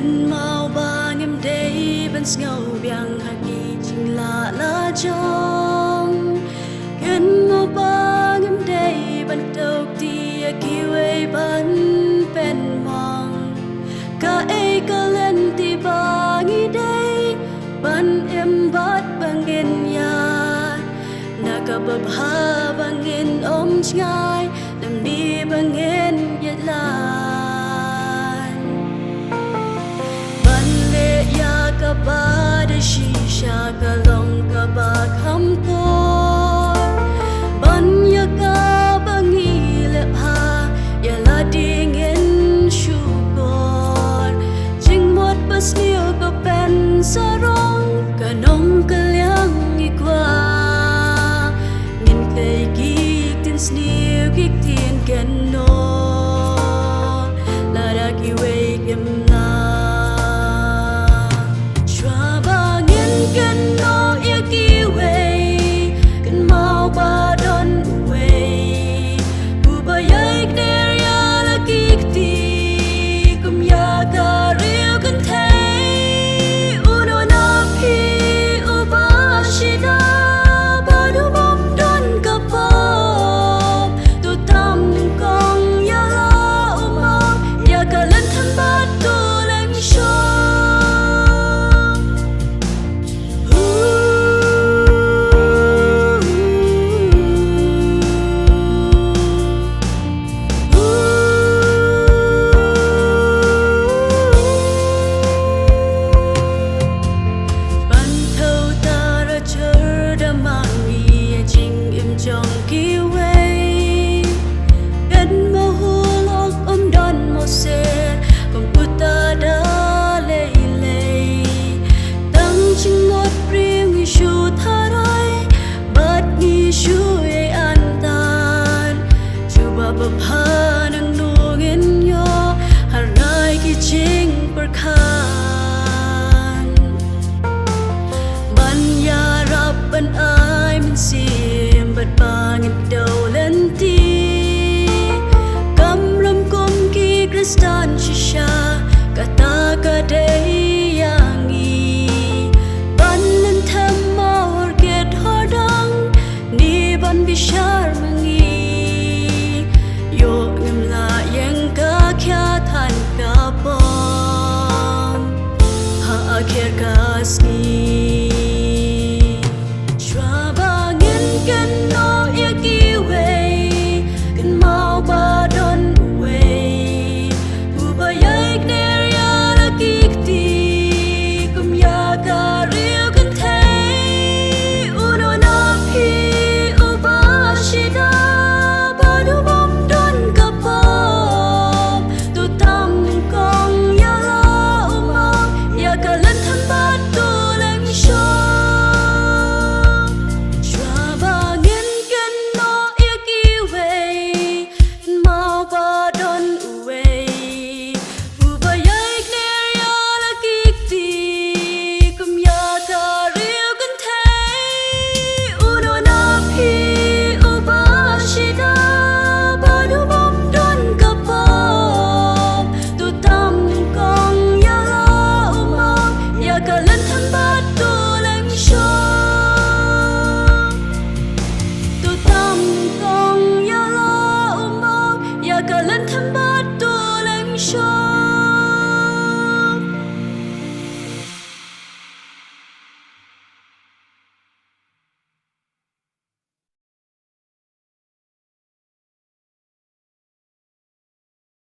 gần mau ba em đây vẫn ngầu biang hagi chinh la trong gần mau ba em đây vẫn đầu tia kiwi vẫn bên mong cả ấy cả lên ti ba nghĩ đây ban em bắt bangin ya na ka babha bangin chai làm đi bangin yết lan ban lệ ya ka ba de shisha ka long ka ba kham ko ban ya ka bangi le ha ya la ding in shu ko jing mot bas niu ka pen sa rong ka nong ka liang i kwa sneer kik tien ken no la da ki wei kem la chwa ba ngin ken no ya ki wei ken mau ba don wei bu ba yai kner ya la kik ti kum ya ka riu ken thei uno na pi u ba shida Nang nungin yo harai ki ching perkhan ban ya rab ban ai min sim bat bangit